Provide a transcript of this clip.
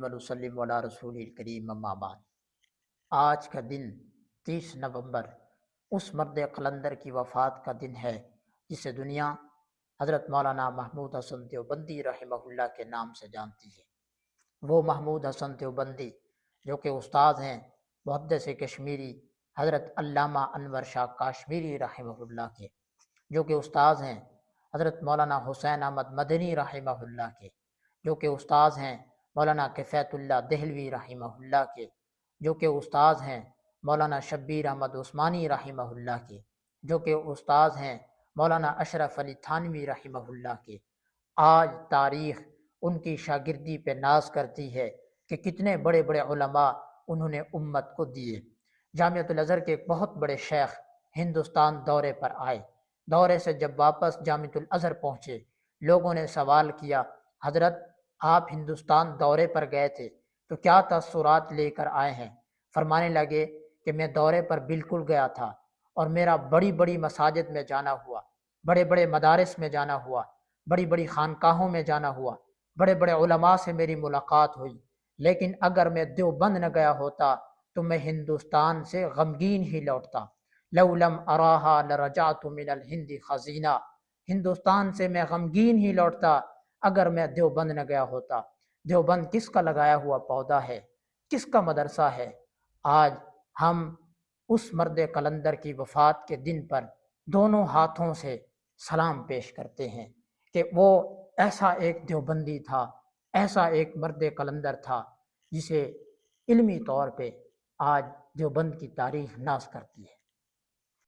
وسلم علی رسول الکریم اما بعد۔ آج کا دن 30 نومبر اس مرد قلندر کی وفات کا دن ہے جسے دنیا حضرت مولانا محمود حسن دیوبندی رحمہ اللہ کے نام سے جانتی ہے۔ وہ محمود حسن دیوبندی جو کہ استاد ہیں محدث کشمیری حضرت علامہ انور شاہ کاشمیری رحمہ اللہ کے، جو کہ استاد ہیں حضرت مولانا حسین احمد مدنی رحمہ اللہ کے، جو کہ استاد ہیں مولانا کفایت اللہ دہلوی رحمہ اللہ کے، جو کہ استاد ہیں مولانا شبیر احمد عثمانی رحمہ اللہ کے، جو کہ استاد ہیں مولانا اشرف علی تھانوی رحمہ اللہ کے۔ آج تاریخ ان کی شاگردی پہ ناز کرتی ہے کہ کتنے بڑے بڑے علماء انہوں نے امت کو دیے۔ جامعۃ الازہر کے ایک بہت بڑے شیخ ہندوستان دورے پر آئے۔ دورے سے جب واپس جامعۃ الازہر پہنچے، لوگوں نے سوال کیا، حضرت آپ ہندوستان دورے پر گئے تھے تو کیا تاثرات لے کر آئے ہیں؟ فرمانے لگے کہ میں دورے پر بالکل گیا تھا اور میرا بڑی بڑی مساجد میں جانا ہوا، بڑے بڑے مدارس میں جانا ہوا، بڑی بڑی خانقاہوں میں جانا ہوا، بڑے بڑے علماء سے میری ملاقات ہوئی، لیکن اگر میں دیوبند نہ گیا ہوتا تو میں ہندوستان سے غمگین ہی لوٹتا۔ لو لم اراہا لرجعت من الہند خزینہ، ہندوستان سے میں غمگین ہی لوٹتا اگر میں دیوبند نہ گیا ہوتا۔ دیوبند کس کا لگایا ہوا پودا ہے، کس کا مدرسہ ہے؟ آج ہم اس مرد قلندر کی وفات کے دن پر دونوں ہاتھوں سے سلام پیش کرتے ہیں کہ وہ ایسا ایک دیوبندی تھا، ایسا ایک مرد قلندر تھا جسے علمی طور پہ آج دیوبند کی تاریخ ناز کرتی ہے۔